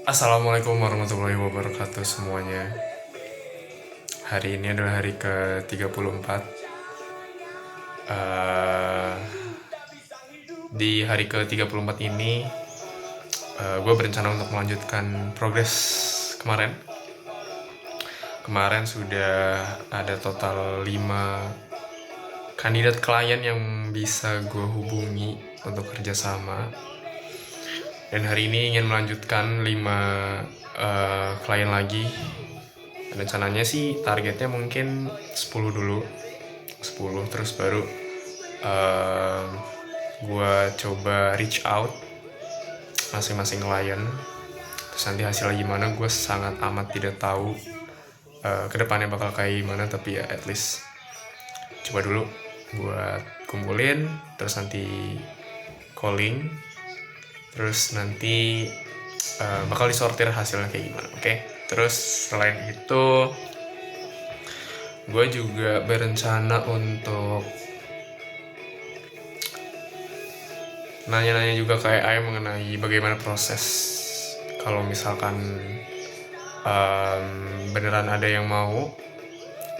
Assalamualaikum warahmatullahi wabarakatuh semuanya. Hari ini adalah hari ke-34. Di hari ke-34 ini gue berencana untuk melanjutkan progres kemarin. Kemarin sudah ada total 5 kandidat klien yang bisa gue hubungi untuk kerjasama. Dan hari ini ingin melanjutkan 5 klien lagi. Rencananya sih targetnya mungkin 10 dulu, 10 terus baru gue coba reach out masing-masing klien. Terus nanti hasilnya gimana gue sangat amat tidak tahu kedepannya bakal kayak gimana, tapi ya at least coba dulu buat kumpulin, terus nanti calling, terus nanti bakal disortir hasilnya kayak gimana. Oke. Terus selain itu gue juga berencana untuk nanya-nanya juga kayak AI mengenai bagaimana proses kalau misalkan beneran ada yang mau,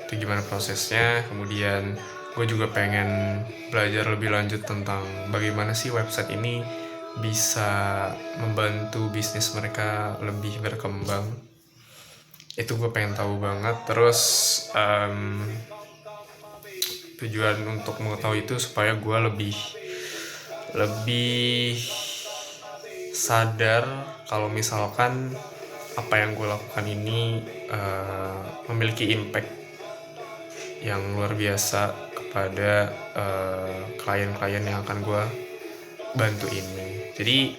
itu gimana prosesnya. Kemudian gue juga pengen belajar lebih lanjut tentang bagaimana sih website ini bisa membantu bisnis mereka lebih berkembang. Itu gue pengen tahu banget. Terus tujuan untuk mengetahui itu supaya gue lebih sadar kalau misalkan apa yang gue lakukan ini memiliki impact yang luar biasa kepada klien-klien yang akan gue bantu ini. Jadi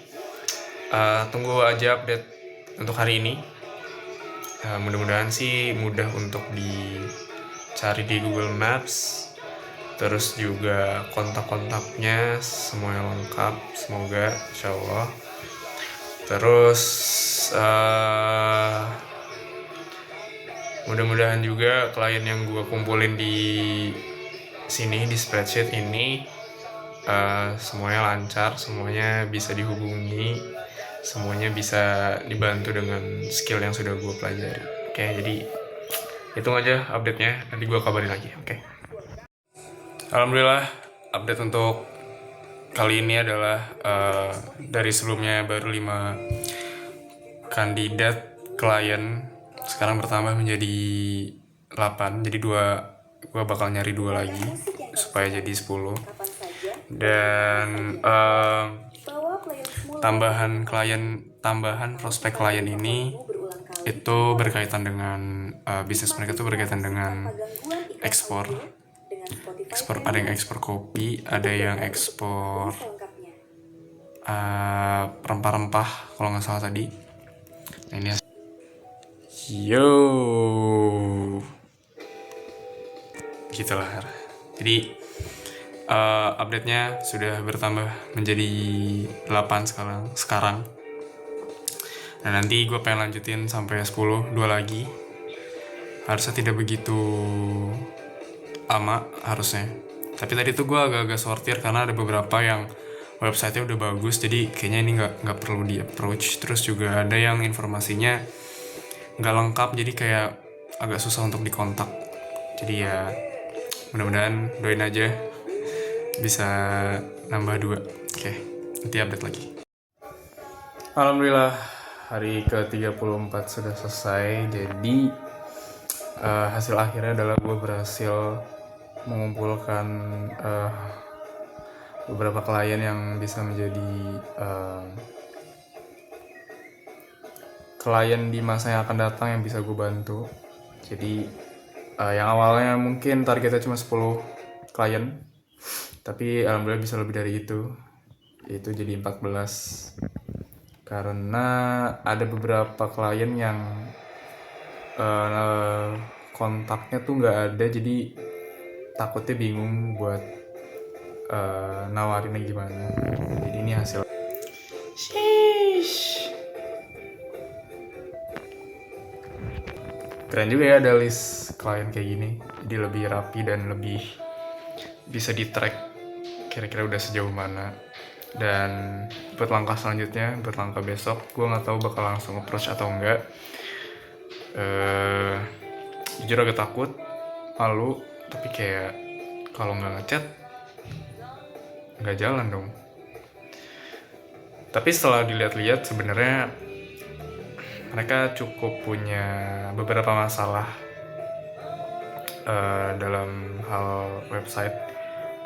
tunggu aja update untuk hari ini. Mudah-mudahan sih mudah untuk dicari di Google Maps. Terus juga kontak-kontaknya semuanya lengkap, semoga insyaallah. Terus mudah-mudahan juga klien yang gue kumpulin di sini di spreadsheet ini semuanya lancar, semuanya bisa dihubungi, semuanya bisa dibantu dengan skill yang sudah gue pelajari. Oke, jadi itu aja update-nya, nanti gue kabarin lagi. Oke. Alhamdulillah, update untuk kali ini adalah dari sebelumnya baru 5 kandidat klien, sekarang bertambah menjadi 8. Jadi gue bakal nyari 2 lagi supaya jadi 10. Dan tambahan prospek klien ini itu berkaitan dengan bisnis mereka, itu berkaitan dengan ekspor. Ada yang ekspor kopi, ada yang ekspor rempah-rempah kalau nggak salah tadi. Nah, ini yo gitulah. Jadi update-nya sudah bertambah menjadi 8 sekarang. Nah, nanti gue pengen lanjutin sampai 10, 2 lagi. Harusnya tidak begitu lama harusnya. Tapi tadi tuh gue agak-agak sortir karena ada beberapa yang website-nya udah bagus, jadi kayaknya ini nggak perlu di approach. Terus juga ada yang informasinya nggak lengkap, jadi kayak agak susah untuk dikontak. Jadi ya mudah-mudahan doain aja bisa nambah 2. Oke, nanti update lagi. Alhamdulillah, hari ke-34 sudah selesai. Jadi hasil akhirnya adalah gue berhasil mengumpulkan beberapa klien yang bisa menjadi klien di masa yang akan datang yang bisa gue bantu. Jadi yang awalnya mungkin targetnya cuma 10 klien, tapi alhamdulillah bisa lebih dari itu, yaitu jadi 14. Karena ada beberapa klien yang kontaknya tuh nggak ada, jadi takutnya bingung buat nawarinnya gimana. Jadi ini hasil. Keren juga ya ada list klien kayak gini, jadi lebih rapi dan lebih bisa di track kira-kira udah sejauh mana. Dan buat langkah selanjutnya, buat langkah besok. Gue nggak tahu bakal langsung approach atau enggak. Jujur agak takut, malu, tapi kayak kalau nggak ngechat nggak jalan dong. Tapi setelah dilihat-lihat sebenarnya mereka cukup punya beberapa masalah dalam hal website.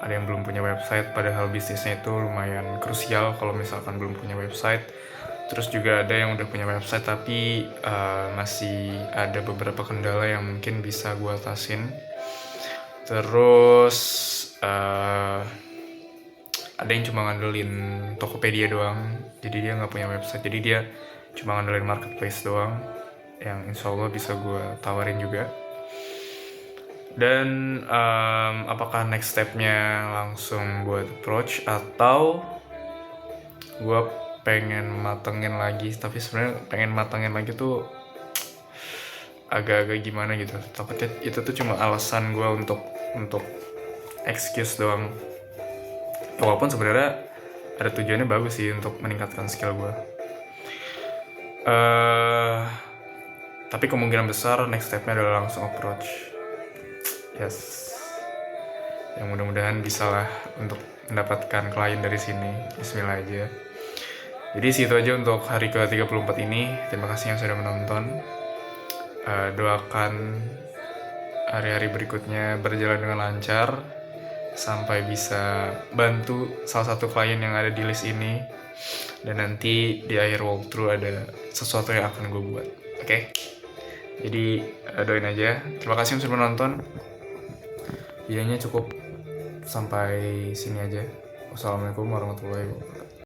Ada yang belum punya website, padahal bisnisnya itu lumayan krusial kalau misalkan belum punya website. Terus juga ada yang udah punya website tapi masih ada beberapa kendala yang mungkin bisa gue atasin. Terus ada yang cuma ngandelin Tokopedia doang, jadi dia nggak punya website, jadi dia cuma ngandelin marketplace doang, yang insya Allah bisa gue tawarin juga. Dan apakah next stepnya langsung buat approach atau gue pengen matengin lagi, tapi sebenarnya pengen matengin lagi tuh agak-agak gimana gitu. Takutnya itu tuh cuma alasan gue untuk excuse doang. Walaupun sebenarnya ada tujuannya bagus sih untuk meningkatkan skill gue. Tapi kemungkinan besar next stepnya adalah langsung approach. Yes. Yang mudah-mudahan bisa lah untuk mendapatkan klien dari sini. Bismillah aja. Jadi situ aja untuk hari ke-34 ini. Terima kasih yang sudah menonton. Doakan hari-hari berikutnya berjalan dengan lancar sampai bisa bantu salah satu klien yang ada di list ini, dan nanti di akhir walkthrough ada sesuatu yang akan gue buat. Oke? Jadi doain aja. Terima kasih yang sudah menonton. Videonya cukup sampai sini aja. Wassalamualaikum warahmatullahi wabarakatuh.